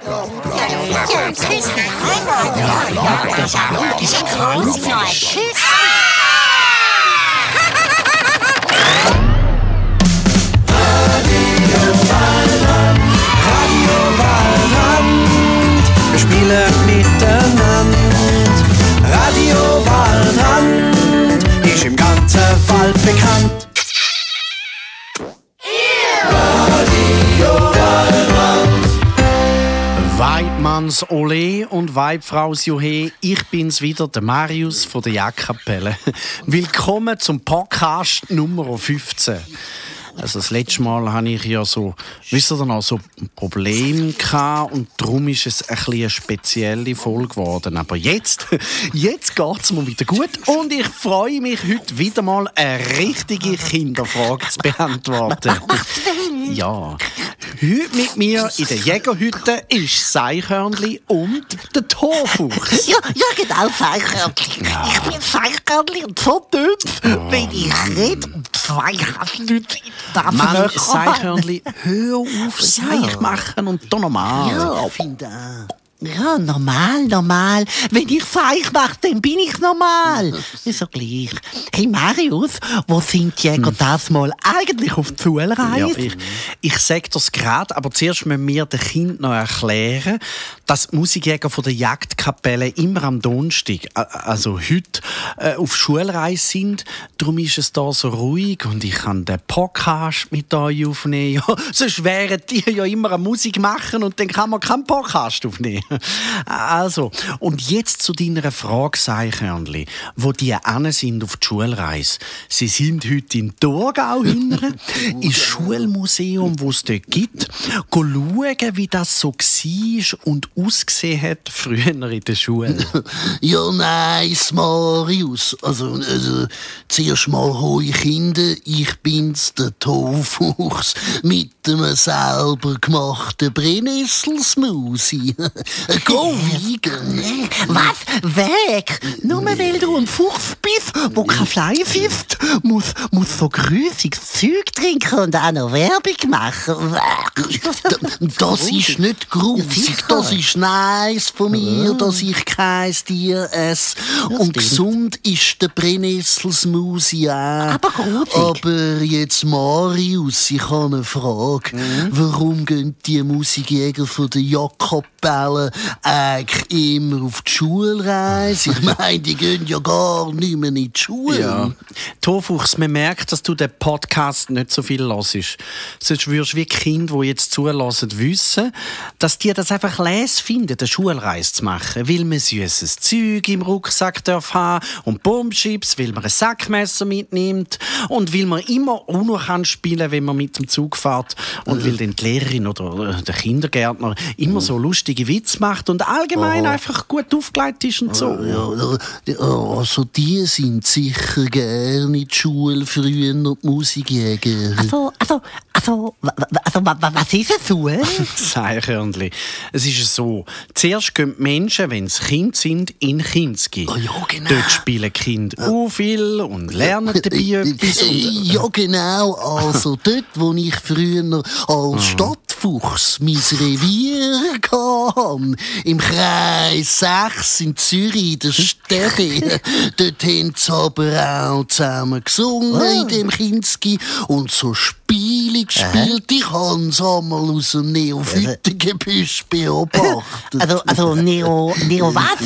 Wir spielen miteinander. Radio Waldrand ist im ganzen Wald bekannt. Radio Waldrand. Weidmanns Ole und Weibfraus Juhe, ich bin's wieder, der Marius von der Jagdkapelle. Willkommen zum Podcast Nummer 15. Also das letzte Mal hatte ich ja so, wisst ihr noch, so ein Problem gehabt und darum ist es eine spezielle Folge geworden. Aber jetzt geht's mir wieder gut und ich freue mich, heute wieder mal eine richtige Kinderfrage zu beantworten. Ja, heute mit mir in der Jägerhütte ist das Eichhörnli und der Torfuchs. Ja, genau, Eichhörnli. Ja. Ich bin Eichhörnli und so dünn, wenn ich rede und zwei Haselnüsse Mann, Eichhörnli, hör auf, Seich machen und da normal. Ja, finde auch. Ja, normal. Wenn ich Seich mache, dann bin ich normal. Ist ja gleich. Hey Marius, wo sind die Jäger das mal eigentlich auf die Schulreise? Ja, ich sage das gerade, aber zuerst müssen wir den Kindern noch erklären, dass die Musikjäger von der Jagdkapelle immer am Donnerstag, also heute, auf Schulreise sind. Darum ist es da so ruhig und ich kann den Podcast mit euch aufnehmen. Ja, sonst wären die ja immer eine Musik machen und dann kann man keinen Podcast aufnehmen. Also, und jetzt zu deiner Frage, Eichhörnli, wo die hin sind auf die Schulreise. Sie sind heute in Thurgau hinten, ins Schulmuseum, das es dort gibt, schauen, wie das so war und ausgesehen hat früher in der Schule. Ja, nice, Marius. Also zuerst mal hoi Kinder, ich bin's, der Torfuchs, mit einem selber gemachten Brennnesselsmusi. Go vegan. Was? Weg? Nur weil du ein Fuchs bist, der kein Fleisch isst, muss so grüssiges Zeug trinken und auch noch Werbung machen. Das ist nicht grusig, das ist nice von mir, dass ich kein Tier esse. Und gesund ist der Brennnesselsmusi auch. Aber grusig. Aber jetzt Marius, ich habe eine Frage. Warum gehen die Musikjäger von der Jagdkapelle eigentlich immer auf die Schulreise? Ich meine, die gehen ja gar nicht mehr in die Schule. Ja. Torfuchs, man merkt, dass du den Podcast nicht so viel hörst. Sonst würdest du wie Kinder, die jetzt zulassen, wissen, dass die das einfach les finden, eine Schulreise zu machen. Weil man süßes Zeug im Rucksack darf haben und Bombschips, weil man ein Sackmesser mitnimmt und weil man immer auch noch spielen kann, wenn man mit dem Zug fährt und weil dann die Lehrerin oder der Kindergärtner immer so lustige Witze macht und allgemein einfach gut aufgelegt ist und so. Ja, also die sind sicher gerne in die Schule, früher die Musikjäger. Also, was ist es so? Eichhörnli. Es ist so, zuerst gehen die Menschen, wenn sie Kind sind, in Kinski. Oh, ja, genau. Dort spielen Kinder auch viel und lernen dabei etwas. Ja, genau. Also dort, wo ich früher als Stadtfuchs mein Revier hatte, im Kreis 6 in Zürich, in der Städte, dort haben sie aber auch zusammen gesungen in dem Kinski und so Spiele gespielt. Ich habe es einmal aus dem Neophytengebüsch beobachtet. Also Neo was?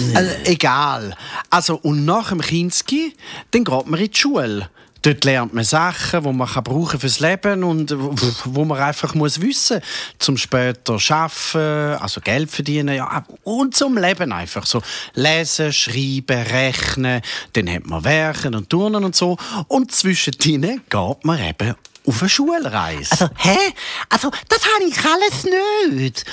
Egal. Also, und nach dem Kinski, dann geht man in die Schule. Dort lernt man Sachen, die man brauchen fürs Leben und wo man einfach muss wissen, zum später arbeiten, also Geld verdienen, ja, und zum Leben einfach so lesen, schreiben, rechnen. Dann hat man Werken und Turnen und so. Und zwischendrin geht man eben auf eine Schulreise. Also, das habe ich alles nicht.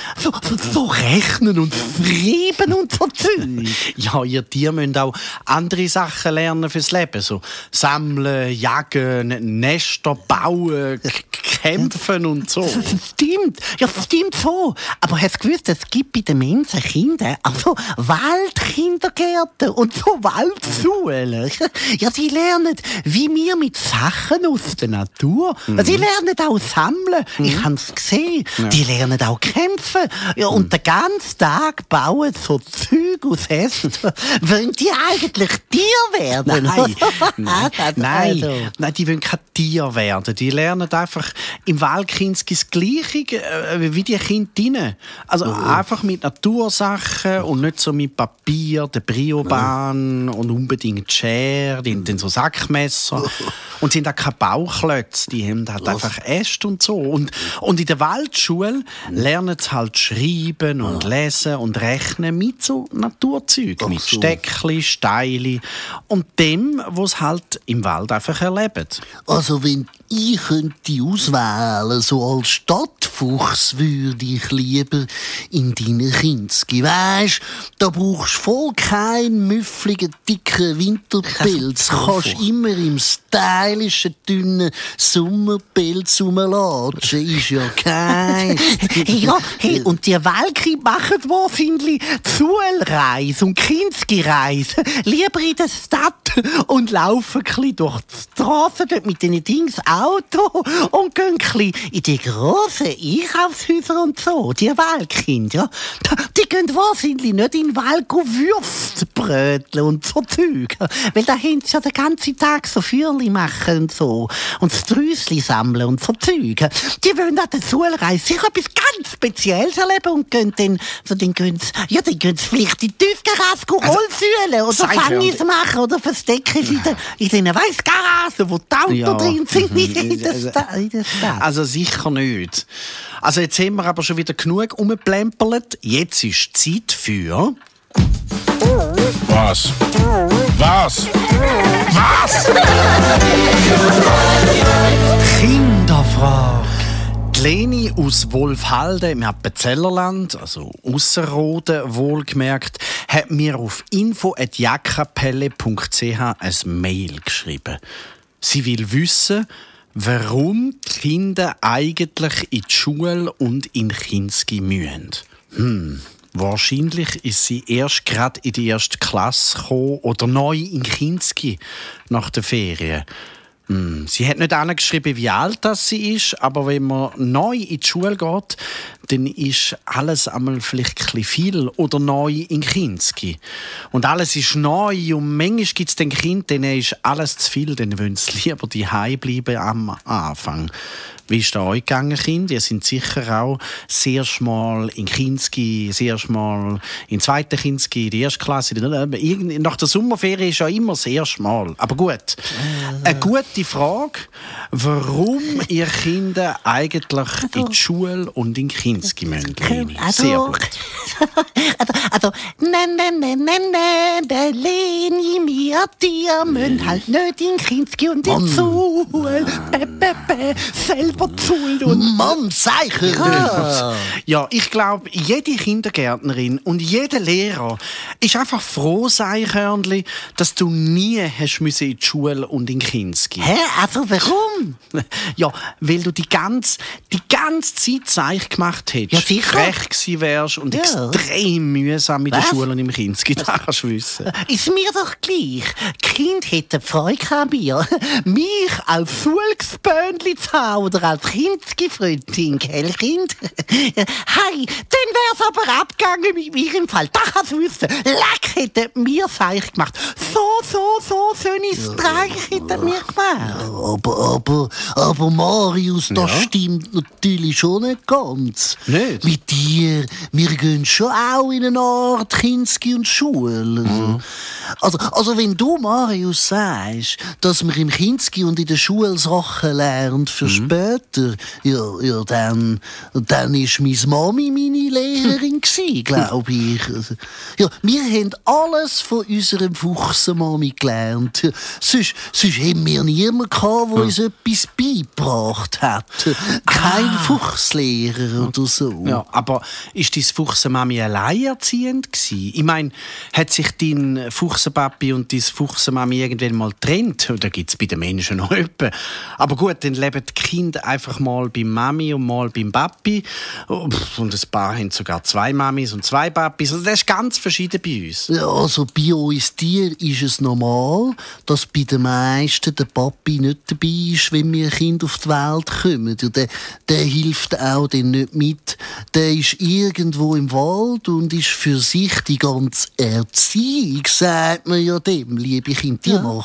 So rechnen und schreiben und so Zeug. Ja, ihr Tiere müsst auch andere Sachen lernen fürs Leben. So sammeln, jagen, Nester bauen, kämpfen und so. Stimmt. Ja, stimmt so. Aber hast du gewusst, es gibt bei den Menschen Kinder, also Waldkindergärten und so Waldschulen. Ja, die lernen, wie wir mit Sachen aus der Natur Die lernen auch sammeln. Ich habe es gesehen. Ja. Die lernen auch kämpfen. Ja, und den ganzen Tag bauen so Zeug aus Ästen. Wollen die eigentlich Tier werden? Nein, die wollen kein Tier werden. Die lernen einfach im Waldkinski das Gleiche wie die Kinder drinnen. Also einfach mit Natursachen und nicht so mit Papier, der Briobahn und unbedingt Schere, dann so Sackmesser. Und sind auch keine Bauklötze, die haben halt einfach Äste und so. Und in der Waldschule lernen sie halt schreiben und lesen und rechnen mit so Naturzeug, mit Steckli, Steili und dem, was sie halt im Wald einfach erleben. Also wenn ich könnte auswählen, so als Stadtfuchs würde ich lieber in deinen Kinski. Weisst, da brauchst du voll keinen müffligen, dicken Winterpilz. Kannst immer im stylischen, dünnen Sommerpilz rumlatschen. Ist ja kein. Hey, und die Welki machen wahrscheinlich Schulreise und Kinski-Reise. Lieber in der Stadt und laufen ein bisschen durch die Straße dort mit diesen Dings Auto und gehen ein bisschen in die grossen Einkaufshäuser und so. Die Weltkinder, ja, die gehen wahrscheinlich nicht in den Wald Würstbrötchen und so Zeug. Weil da haben sie ja den ganzen Tag so Feuerli machen und so. Und das Drüsli sammeln und so Zeug. Die wollen an der Schulreise sicher etwas ganz Spezielles erleben und gehen dann gehen sie vielleicht in die Tiefgarage Rollfühlen oder Fangis machen oder verstecken sie in den Weissgaragen, wo die Autos drin sind. Also sicher nicht. Also jetzt haben wir aber schon wieder genug rumgeplempert. Jetzt ist Zeit für... Was? Kinderfrage. Die Leni aus Wolfhalden im Appenzellerland, also Ausserrhoden wohlgemerkt, hat mir auf info@jagdkapelle.ch ein Mail geschrieben. Sie will wissen, warum die Kinder eigentlich in die Schule und in Kinski müssen. Wahrscheinlich ist sie erst gerade in die erste Klasse gekommen oder neu in Kinski nach den Ferien. Sie hat nicht angeschrieben, wie alt sie ist, aber wenn man neu in die Schule geht, dann ist alles einmal vielleicht ein bisschen viel oder neu in Kinski. Und alles ist neu und manchmal gibt es den Kind, denen ist alles zu viel, dann wollen sie lieber daheim bleiben am Anfang. Wie ist da euch gegangen, Kinder? Ihr seid sicher auch das erste Mal in Kinski, das erste Mal in zweiten Kinski, in der ersten Klasse. Nach der Sommerferien ist ja immer das erste Mal. Aber gut. Eine gute Frage, warum ihr Kinder eigentlich in die Schule und in Kinski müssen. Sehr gut. Der Leni, wir müssen halt nicht in Kinski und in die Schule. Selber schuld und... Mann, sicher! Ja, ich glaube, jede Kindergärtnerin und jeder Lehrer ist einfach froh, Eichhörnli, dass du nie hast in die Schule und in Kinski. Hä? Also warum? Ja, weil du die ganze Zeit Zeich gemacht hättest. Ja, sicher. Frech gewesen wärst und extrem mühsam in der Schule und im Kinski. Das kannst du wissen. Ist mir doch gleich. Die Kinder hätten Freude an mir. Mich als Schulgespöndli zu haben oder als Kinski-Freundin, gell, Kind? Hey, dann wär's aber abgegangen mit mir im Fall. Da kannst du wissen. Leck hätte mir Zeich gemacht. So schöne Streich hätte mir gemacht. Aber Marius, das stimmt natürlich schon nicht ganz. Nicht? Mit dir, wir gehen schon auch in eine Art Kinski und Schule. Also wenn du, Marius, sagst, dass man im Kinski und in der Schule Sachen lernt für später, ja, dann ist meine Mami meine Lehrerin gsi, glaube ich. Ja, wir haben alles von unserem Fuchsenmami gelernt. Sonst haben wir niemanden gehabt, der uns etwas beigebracht hat. Kein Fuchslehrer oder so. Ja, aber ist deine Fuchsenmami alleinerziehend gsi? Ich meine, hat sich dein Fuchs Fuchsenpapi und dein Fuchsenmami irgendwann mal trennt, da gibt es bei den Menschen noch etwas. Aber gut, dann leben die Kinder einfach mal bei Mami und mal beim Papi. Und ein paar haben sogar 2 Mamis und 2 Papis. Also das ist ganz verschieden bei uns. Ja, also bei uns Tieren ist es normal, dass bei den meisten der Papi nicht dabei ist, wenn wir Kinder auf die Welt kommen. Ja, der hilft auch dann nicht mit. Der ist irgendwo im Wald und ist für sich die ganze Erziehung, sagt man ja dem, liebe Kinder,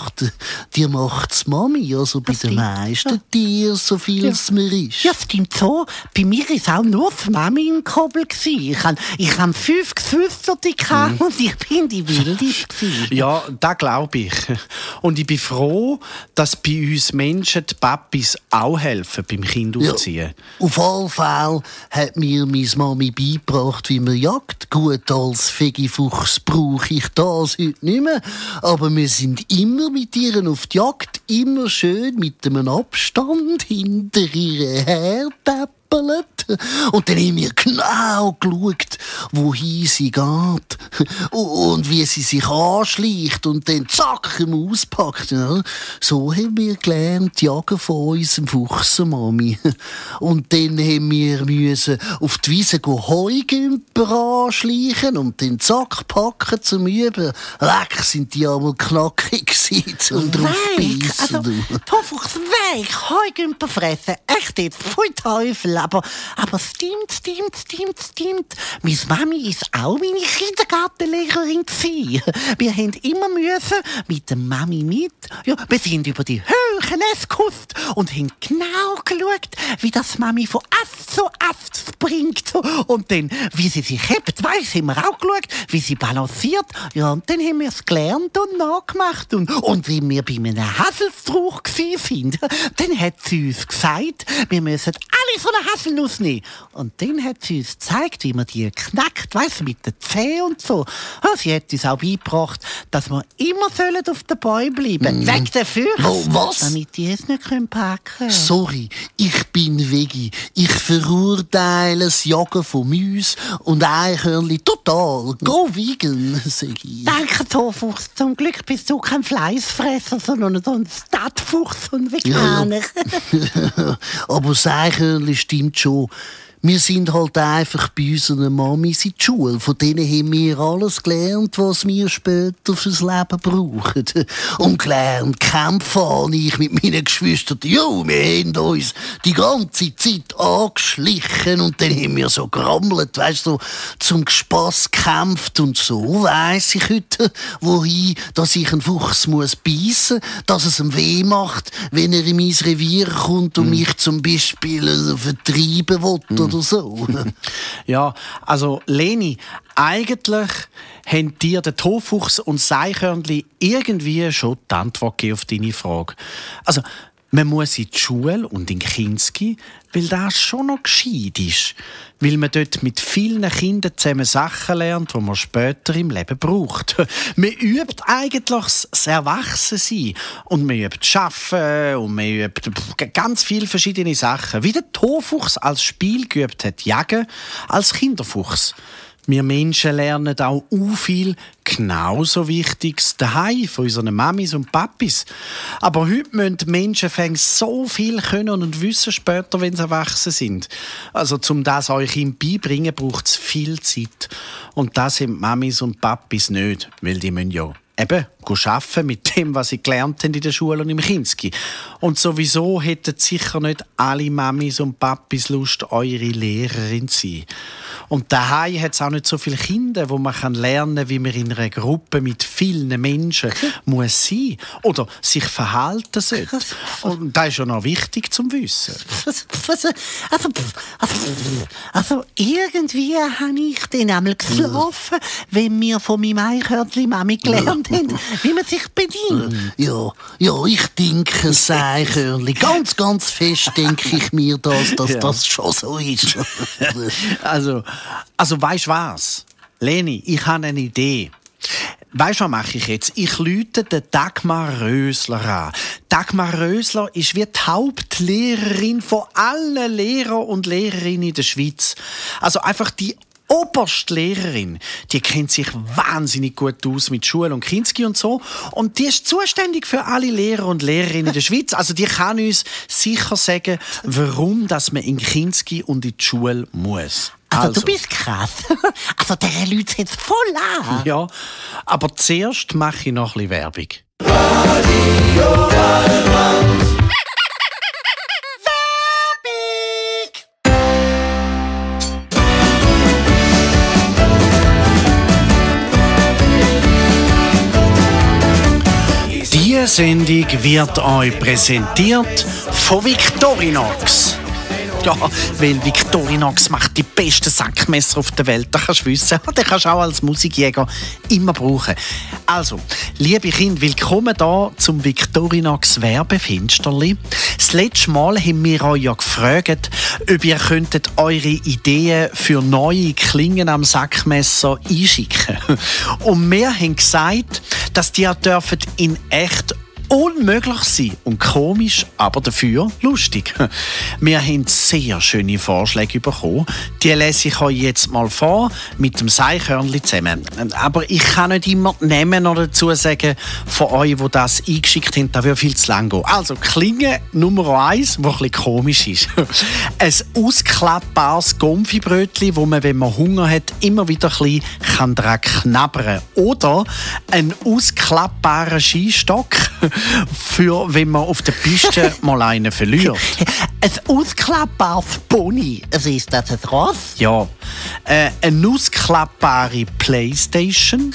die macht's Mami, also bei den meisten Tieren, so viel es mir ist. Ja, stimmt so. Bei mir war auch nur die Mami im Kobbel. Ich hatte 5 Geschwister und ich bin die Wildeste. Ja, das glaube ich. Und ich bin froh, dass bei uns Menschen die Papis auch helfen beim Kind aufziehen. Ja, auf alle Fälle hat mir meine Mami beigebracht, wie man jagt. Gut, als Fegifuchs brauche ich das heute nicht mehr. Aber wir sind immer mit ihr auf die Jagd, immer schön mit einem Abstand hinter ihr hertappen. Und dann haben wir genau geschaut, wohin sie geht und wie sie sich anschleicht und dann zack, auspackt. Ja. So haben wir gelernt, jagen von unserem Fuchsenmami. Und dann haben wir auf die Wiese Heugümper anschleichen und dann zack, packen zum Üben. Leck, sind die einmal knackig gewesen und drauf beißen. Also, Fuchs weg, Heugümper fressen. Echt jetzt, pfui Teufel. Aber stimmt. Meine Mami war auch meine Kindergartenlehrerin gewesen. Wir haben immer mit der Mami mit. Ja, wir sind über die Höhen gehuscht und haben genau geschaut, wie das Mami von Ast zu Ast springt. Und dann, wie sie sich hebt, haben wir auch geschaut, wie sie balanciert. Ja, und dann haben wir es gelernt und nachgemacht. Und wie wir bei einem Haselstrauch waren, dann hat sie uns gesagt, wir müssen alle so eine Haselnuss nehmen. Und dann hat sie uns gezeigt, wie man die knackt, mit den Zehen und so. Ja, sie hat uns auch beigebracht, dass wir immer auf den Bäumen bleiben. Weg dafür. Was? Damit die es nicht packen können. Sorry, ich bin Vegi. Ich verurteile das Jagen von Mäusen und Eichhörnchen total. Go vegan, sag ich. Danke, Tofuchs. Zum Glück bist du kein Fleischfresser, sondern ein Stadtfuchs und Veganer. Ja. Aber das Eichhörnchen stimmt schon. Wir sind halt einfach bei unseren Mamis in der Schule. Von denen haben wir alles gelernt, was wir später fürs Leben brauchen. Und gelernt kämpfen habe ich mit meinen Geschwistern. Jo, wir haben uns die ganze Zeit angeschlichen und dann haben wir so gerammelt, so zum Spass gekämpft. Und so weiss ich heute, wohin, dass ich einen Fuchs muss beißen, dass es ihm weh macht, wenn er in mein Revier kommt und mich zum Beispiel vertreiben will. So. Ja, also Leni, eigentlich haben dir der Tofuchs und das Eichhörnchen irgendwie schon die Antwort gegeben auf deine Frage. Also, man muss in die Schule und in Kinski, weil das schon noch gescheit ist. Weil man dort mit vielen Kindern zusammen Sachen lernt, die man später im Leben braucht. Man übt eigentlich das Erwachsensein. Und man übt Arbeiten und man übt ganz viele verschiedene Sachen. Wie der Tofuchs als Spiel geübt hat, Jagen als Kinderfuchs. Wir Menschen lernen auch viel genauso Wichtiges daheim von unseren Mamis und Papis. Aber heute müssen die Menschen so viel können und wissen später, wenn sie erwachsen sind. Also, um das euch ihm beibringen, braucht es viel Zeit. Und das sind Mamis und Papis nicht, weil die müssen ja eben arbeiten mit dem, was sie gelernt haben in der Schule und im Kinski. Und sowieso hätten sicher nicht alle Mamis und Papis Lust, eure Lehrerin zu sein. Und daheim hat es auch nicht so viele Kinder, wo man lernen kann, wie man in einer Gruppe mit vielen Menschen muss sein oder sich verhalten sollte. Und das ist ja noch wichtig zum Wissen. Also irgendwie habe ich dann einmal geschlafen, wenn wir von meinem Eichhörnchen Mami gelernt haben, wie man sich bedient. Ja, ich denke, das Eichhörnchen, ganz fest denke ich mir, dass das schon so ist. Also weisst du was? Leni, ich habe eine Idee. Weisst du, was mache ich jetzt? Ich rufe den Dagmar Rösler an. Dagmar Rösler ist wie die Hauptlehrerin von allen Lehrer und Lehrerinnen in der Schweiz. Also einfach die oberste Lehrerin, die kennt sich wahnsinnig gut aus mit Schule und Kinski und so. Und die ist zuständig für alle Lehrer und Lehrerinnen in der Schweiz. Also die kann uns sicher sagen, warum dass man in Kinski und in die Schule muss. Also, du bist krass. Also, der Leute jetzt voll an. Ja, aber zuerst mache ich noch ein bisschen Werbung. Radio Rheinland. Diese Sendung wird euch präsentiert von Victorinox. Ja, weil Victorinox macht die besten Sackmesser auf der Welt. Das kannst du wissen. Den kannst du auch als Musikjäger immer brauchen. Also, liebe Kinder, willkommen hier zum Victorinox Werbefensterli. Das letzte Mal haben wir euch ja gefragt, ob ihr könntet eure Ideen für neue Klingen am Sackmesser einschicken. Und wir haben gesagt, dass die auch dürfen in echt unmöglich sein und komisch, aber dafür lustig. Wir haben sehr schöne Vorschläge bekommen. Die lese ich euch jetzt mal vor, mit dem Seichhörnli zusammen. Aber ich kann nicht immer Namen oder dazu sagen von euch, die das eingeschickt haben. Das würde viel zu lang gehen. Also, Klinge Nummer 1, die ein bisschen komisch ist. Ein ausklappbares Gomfibrötchen, wo man, wenn man Hunger hat, immer wieder ein bisschen daran knabbern kann. Oder ein ausklappbarer Skistock, für wenn man auf der Piste mal einen verliert. Ein ausklappbares Pony. Also ist das ein Ross? Ja. Eine ausklappbare Playstation.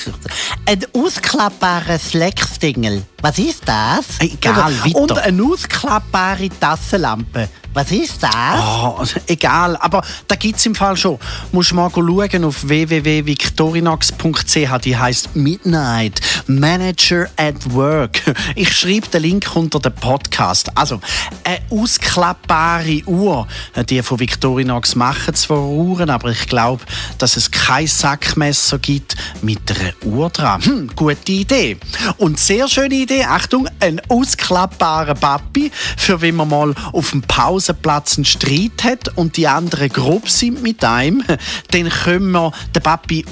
Ein ausklappbares Leckstengel. Was ist das? Egal, weiter. Und eine ausklappbare Tassenlampe. Was ist das? Oh, egal, aber da gibt es im Fall schon. Musst mal schauen auf www.victorinox.ch. Die heisst Midnight Manager at Work. Ich schreibe den Link unter den Podcast. Also, eine ausklappbare Uhr. Die von Victorinox machen zwar Uhren, aber ich glaube, dass es kein Sackmesser gibt mit einer Uhr dran. Gute Idee. Und sehr schöne Idee, Achtung, ein ausklappbarer Papi, für wenn man mal auf dem Pausenplatz einen Streit hat und die anderen grob sind mit einem, dann können wir den Papi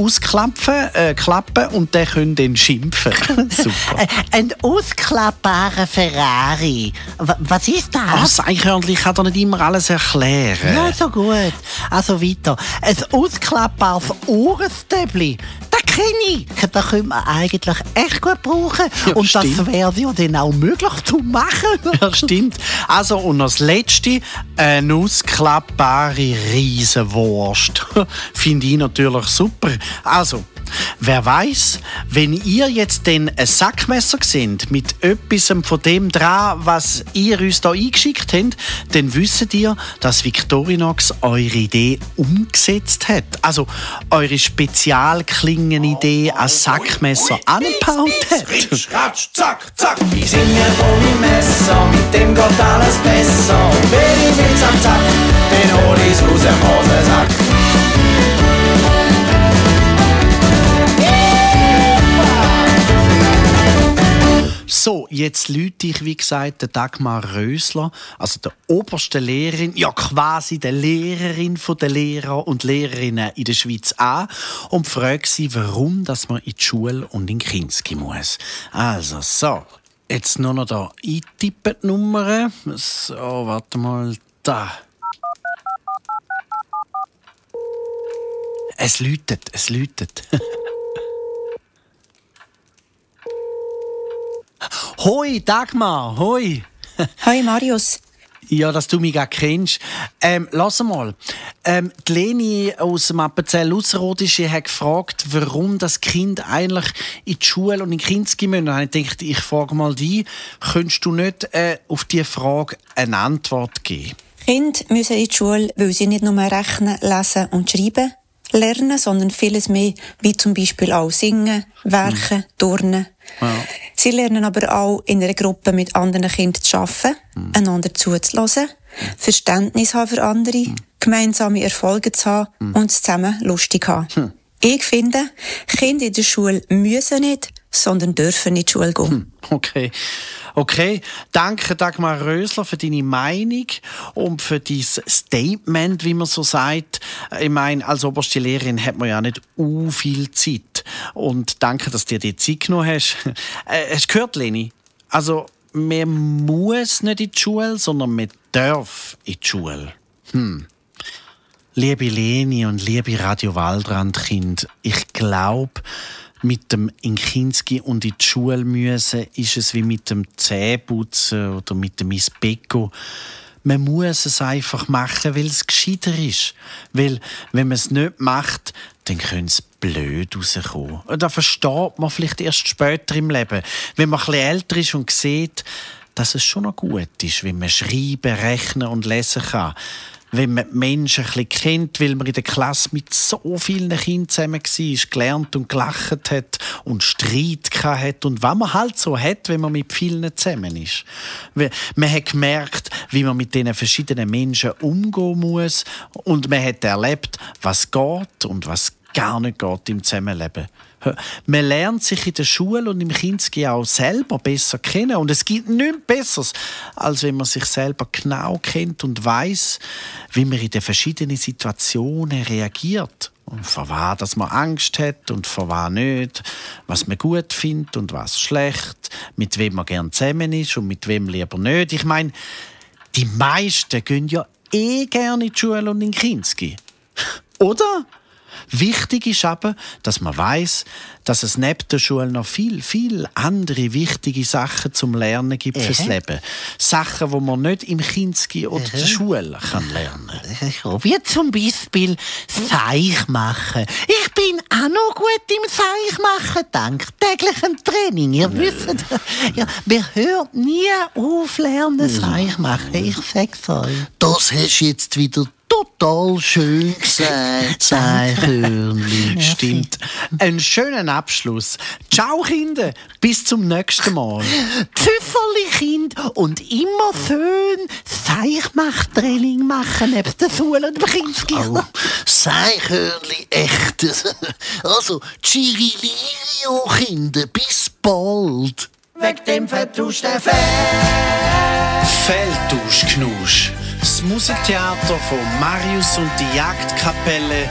klappen und den können dann schimpfen. Super. Ein ausklappbarer Ferrari. Was ist das? Das Eichhörnchen kann doch nicht immer alles erklären. Ja, so gut. Also weiter. Ein ausklappbares Ohrenstäbli. Das kenne ich. Das könnte man eigentlich echt gut brauchen. Ja, und stimmt. das wäre ja dann auch möglich zu machen. Ja, stimmt. Also, und das Letzte, eine ausklappbare Riesenwurst. Finde ich natürlich super. Also, wer weiß, wenn ihr jetzt dann ein Sackmesser seht mit etwas von dem dran, was ihr uns da eingeschickt habt, dann wisst ihr, dass Victorinox eure Idee umgesetzt hat. Also eure Spezialklingenidee als Sackmesser angebaut hat. Ratsch, zack, zack. Ich singe von meinem Messer, mit dem geht alles besser. Und wenn ich will's am Zack, dann hol ich's aus dem Hosensack. So, jetzt läute ich, wie gesagt, der Dagmar Rösler, also der obersten Lehrerin, ja quasi der Lehrerin der Lehrer und Lehrerinnen in der Schweiz an und frage sie, warum dass man in die Schule und in Kinski muss. Also, so, jetzt nur noch da eintippen die Nummern. So, warte mal, da. Es läutet. Hoi, Dagmar, hoi. Hi Marius. Ja, dass du mich auch kennst. Lass mal. Die Leni aus dem Appenzell Ausserrhodische hat gefragt, warum das Kind eigentlich in die Schule und in Kinski müssen. Und ich dachte, ich frage mal dich, könntest du nicht auf diese Frage eine Antwort geben? Kinder müssen in die Schule, weil sie nicht nur rechnen, lesen und schreiben lernen, sondern vieles mehr, wie zum Beispiel auch singen, werken, turnen. Ja. Sie lernen aber auch in einer Gruppe mit anderen Kindern zu arbeiten, einander zuzuhören, Verständnis haben für andere, gemeinsame Erfolge zu haben und zusammen lustig haben. Ich finde, Kinder in der Schule müssen nicht, sondern dürfen in die Schule gehen. Okay, danke Dagmar Rösler für deine Meinung und für dein Statement, wie man so sagt. Ich meine, als oberste Lehrerin hat man ja nicht viel Zeit. Und danke, dass du dir die Zeit genommen hast. Hast du gehört, Leni? Also, man muss nicht in die Schule, sondern man darf in die Schule. Liebe Leni und liebe Radio Waldrand-Kind, ich glaube, mit dem in Kinski und in die Schule müssen ist es wie mit dem Zähneputzen oder mit dem Isbeko. Man muss es einfach machen, weil es gescheiter ist. Weil, wenn man es nicht macht, dann könnte es blöd rauskommen. Das versteht man vielleicht erst später im Leben. Wenn man ein bisschen älter ist und sieht, dass es schon noch gut ist, wenn man schreiben, rechnen und lesen kann. Wenn man die Menschen ein bisschen kennt, weil man in der Klasse mit so vielen Kindern zusammen war, gelernt und gelacht hat und Streit hat und was man halt so hat, wenn man mit vielen zusammen ist. Man hat gemerkt, wie man mit diesen verschiedenen Menschen umgehen muss und man hat erlebt, was geht und was gar nicht geht im Zusammenleben. Man lernt sich in der Schule und im Kinski auch selber besser kennen. Und es gibt nichts Besseres, als wenn man sich selber genau kennt und weiss, wie man in den verschiedenen Situationen reagiert. Und vor was dass man Angst hat und vor was nicht, was man gut findet und was schlecht, mit wem man gern zusammen ist und mit wem lieber nicht. Ich meine, die meisten gehen ja gerne in die Schule und in den Kinski. Oder? Wichtig ist aber, dass man weiss, dass es neben der Schule noch viel andere wichtige Sachen zum Lernen gibt fürs Leben. Sachen, die man nicht im Kinski oder der Schule kann lernen. Ja, wie zum Beispiel Seich machen. Ich bin auch noch gut im Seich machen, dank täglichem Training. Ihr wisst, ja, man hört nie auf lernen Seich machen. Ich sag's euch. Das hast du jetzt wieder total schön gesagt, Seichhörnli. Stimmt. Einen schönen Abschluss. Ciao, Kinder. Bis zum nächsten Mal. Pfifferli Kind und immer schön Seichmachtraining machen neben der Schule und dem Kinski. Oh, Seichhörnli, echt. Also, Tschirilirio, Kinder, bis bald. Weg dem vertuschten Fell. Feldtauschknusch. Das Musiktheater von Marius und die Jagdkapelle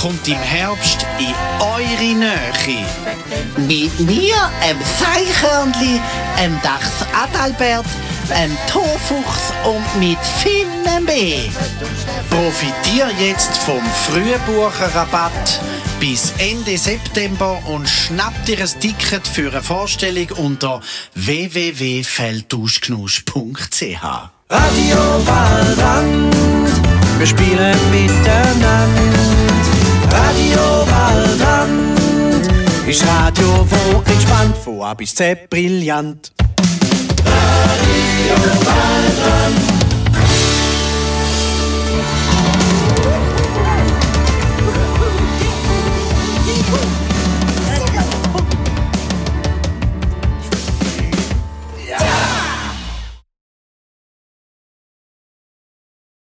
kommt im Herbst in eure Nähe. Mit mir, Seichhörnli, Dachs Adalbert, Torfuchs und mit vielen mehr. Profitier jetzt vom Frühbucherrabatt bis Ende September und schnapp dir ein Ticket für eine Vorstellung unter www.feldtauschknusch.ch. Radio Waldrand, wir spielen miteinander. Radio Waldrand, ist Radio, wo entspannt, von A bis Z brillant. Radio Waldrand.